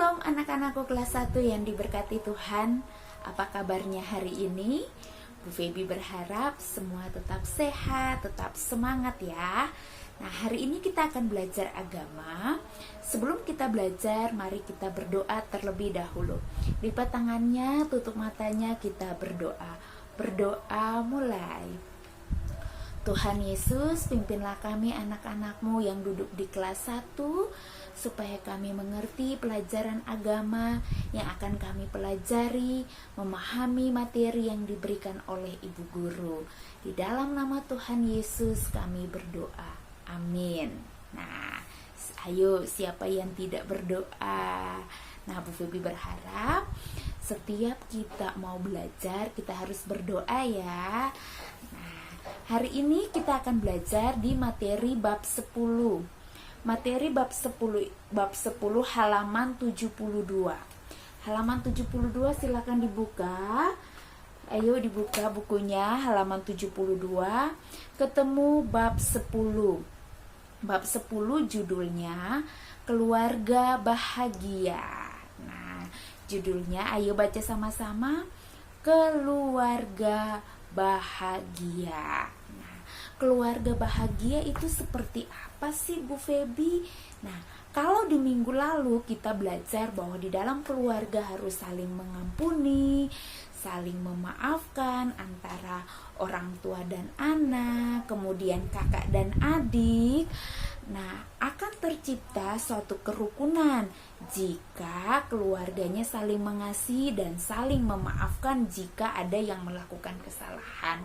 Shalom anak-anakku kelas 1 yang diberkati Tuhan. Apa kabarnya hari ini? Bu Feby berharap semua tetap sehat, tetap semangat ya. Nah, hari ini kita akan belajar agama. Sebelum kita belajar, mari kita berdoa terlebih dahulu. Lipat tangannya, tutup matanya, kita berdoa. Berdoa mulai. Tuhan Yesus, pimpinlah kami anak-anak-Mu yang duduk di kelas 1, supaya kami mengerti pelajaran agama yang akan kami pelajari, memahami materi yang diberikan oleh Ibu Guru. Di dalam nama Tuhan Yesus kami berdoa. Amin. Nah, ayo siapa yang tidak berdoa? Nah, Bu Feby berharap setiap kita mau belajar, kita harus berdoa ya. Nah, hari ini kita akan belajar di materi bab 10. Materi bab 10 halaman 72. Halaman 72 silakan dibuka. Ayo dibuka bukunya halaman 72. Ketemu bab 10. Bab 10 judulnya Keluarga Bahagia. Nah, judulnya ayo baca sama-sama. Keluarga Bahagia. Keluarga bahagia itu seperti apa sih Bu Feby? Nah, kalau di minggu lalu kita belajar bahwa di dalam keluarga harus saling mengampuni, saling memaafkan antara orang tua dan anak, kemudian kakak dan adik. Nah, akan tercipta suatu kerukunan jika keluarganya saling mengasihi dan saling memaafkan jika ada yang melakukan kesalahan.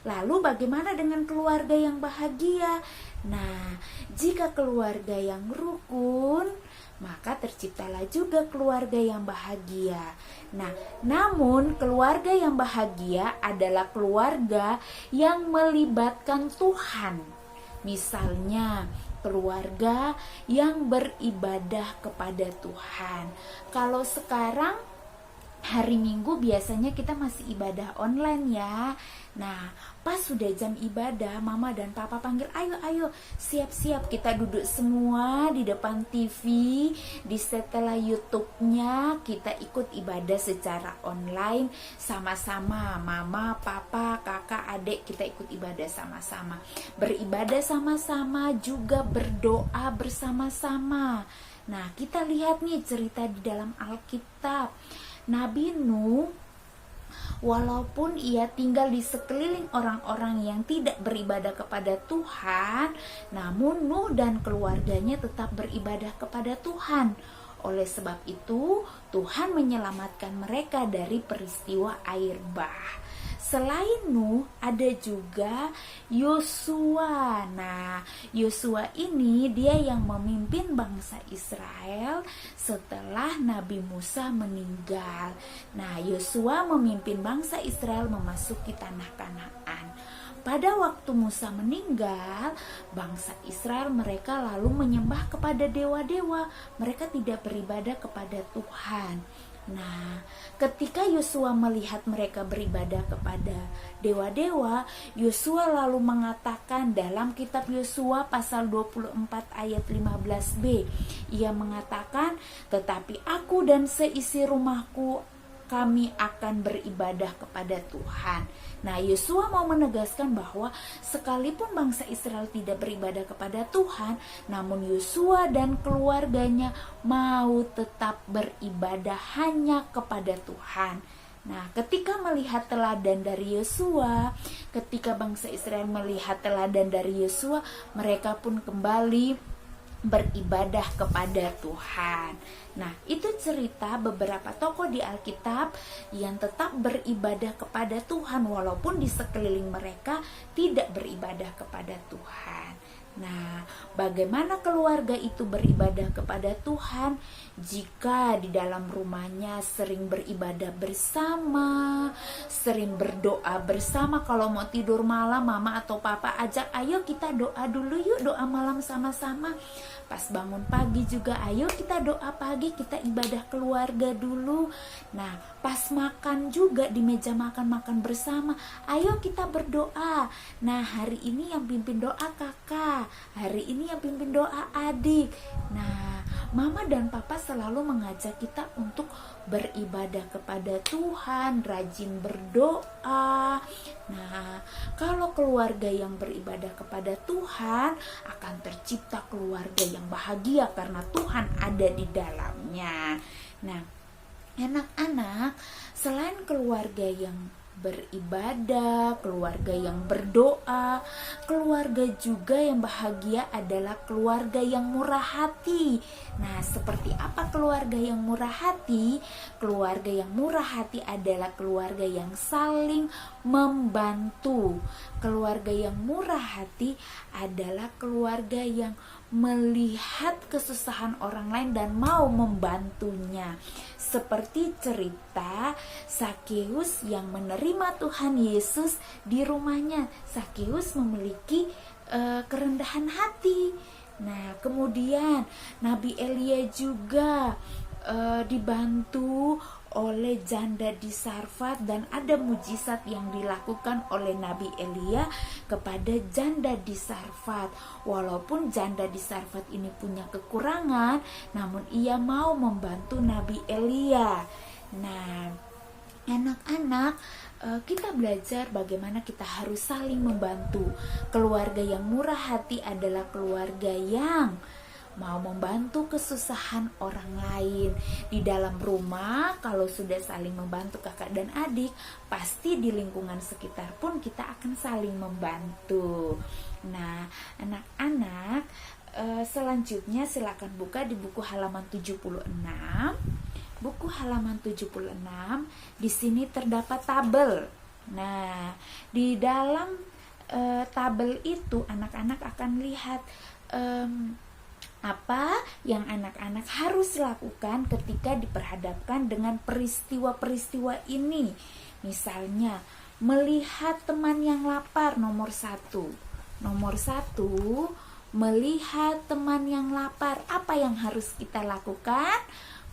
Lalu bagaimana dengan keluarga yang bahagia? Nah, jika keluarga yang rukun, maka terciptalah juga keluarga yang bahagia. Nah, namun keluarga yang bahagia adalah keluarga yang melibatkan Tuhan. Misalnya, keluarga yang beribadah kepada Tuhan. Kalau sekarang hari Minggu biasanya kita masih ibadah online ya. Nah, pas sudah jam ibadah, mama dan papa panggil, ayo, siap-siap, kita duduk semua di depan TV, di setelah YouTube-nya, kita ikut ibadah secara online, sama-sama, mama, papa, kakak, adik, kita ikut ibadah sama-sama. Beribadah sama-sama, juga berdoa bersama-sama. Nah, kita lihat nih cerita di dalam Alkitab. Nabi Nuh, walaupun ia tinggal di sekeliling orang-orang yang tidak beribadah kepada Tuhan, namun Nuh dan keluarganya tetap beribadah kepada Tuhan. Oleh sebab itu, Tuhan menyelamatkan mereka dari peristiwa air bah. Selain Nuh, ada juga Yosua. Nah, Yosua ini dia yang memimpin bangsa Israel setelah Nabi Musa meninggal. Nah, Yosua memimpin bangsa Israel memasuki tanah Kanaan. Pada waktu Musa meninggal, bangsa Israel mereka lalu menyembah kepada dewa-dewa. Mereka tidak beribadah kepada Tuhan. Nah, ketika Yosua melihat mereka beribadah kepada dewa-dewa, Yosua lalu mengatakan dalam kitab Yosua pasal 24 ayat 15b, ia mengatakan, "Tetapi aku dan seisi rumahku, kami akan beribadah kepada Tuhan." Nah, Yosua mau menegaskan bahwa sekalipun bangsa Israel tidak beribadah kepada Tuhan, namun Yosua dan keluarganya mau tetap beribadah hanya kepada Tuhan. Nah, ketika melihat teladan dari Yosua, ketika bangsa Israel melihat teladan dari Yosua, mereka pun kembali beribadah kepada Tuhan. Nah, itu cerita beberapa tokoh di Alkitab yang tetap beribadah kepada Tuhan walaupun di sekeliling mereka tidak beribadah kepada Tuhan. Nah, bagaimana keluarga itu beribadah kepada Tuhan? Jika di dalam rumahnya sering beribadah bersama, sering berdoa bersama. Kalau mau tidur malam, mama atau papa ajak, ayo kita doa dulu yuk, doa malam sama-sama. Pas bangun pagi juga, ayo kita doa pagi, kita ibadah keluarga dulu. Nah, pas makan juga di meja makan bersama, ayo kita berdoa. Nah, hari ini yang pimpin doa kakak, hari ini yang pimpin doa adik. Nah, Mama dan papa selalu mengajak kita untuk beribadah kepada Tuhan, rajin berdoa. Nah, kalau keluarga yang beribadah kepada Tuhan, akan tercipta keluarga yang bahagia karena Tuhan ada di dalamnya. Nah, anak-anak, selain keluarga yang beribadah, keluarga yang berdoa, keluarga juga yang bahagia adalah keluarga yang murah hati. Nah, seperti apa keluarga yang murah hati? Keluarga yang murah hati adalah keluarga yang saling membantu. Keluarga yang murah hati adalah keluarga yang melihat kesusahan orang lain dan mau membantunya. Seperti cerita Zakheus yang menerima Tuhan Yesus di rumahnya. Zakheus memiliki kerendahan hati. Nah, kemudian Nabi Elia juga dibantu oleh janda di Sarfat, dan ada mujizat yang dilakukan oleh Nabi Elia kepada janda di Sarfat. Walaupun janda di Sarfat ini punya kekurangan, namun ia mau membantu Nabi Elia. Nah, anak-anak, kita belajar bagaimana kita harus saling membantu. Keluarga yang murah hati adalah keluarga yang mau membantu kesusahan orang lain. Di dalam rumah, kalau sudah saling membantu kakak dan adik, pasti di lingkungan sekitar pun kita akan saling membantu. Nah, anak-anak, selanjutnya silakan buka di buku halaman 76. Buku halaman 76, di sini terdapat tabel. Nah, di dalam tabel itu anak-anak akan lihat apa yang anak-anak harus lakukan ketika diperhadapkan dengan peristiwa-peristiwa ini. Misalnya, melihat teman yang lapar, nomor 1. Nomor 1, melihat teman yang lapar. Apa yang harus kita lakukan?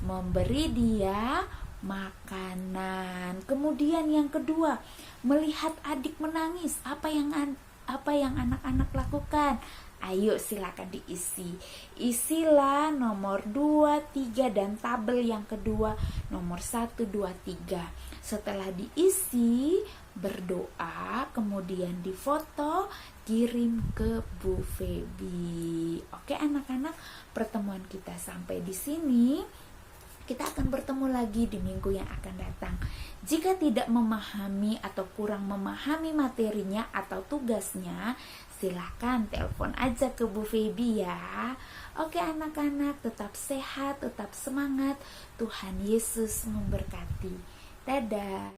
Memberi dia makanan. Kemudian yang kedua, melihat adik menangis. Apa yang anak-anak lakukan? Ayo silakan diisi. Isilah nomor 2, 3 dan tabel yang kedua nomor 1, 2, 3. Setelah diisi, berdoa, kemudian difoto, kirim ke Bu Feby. Oke anak-anak, pertemuan kita sampai di sini. Kita akan bertemu lagi di minggu yang akan datang. Jika tidak memahami atau kurang memahami materinya atau tugasnya, silahkan telepon aja ke Bu Feby ya. Oke anak-anak, tetap sehat, tetap semangat. Tuhan Yesus memberkati. Dadah.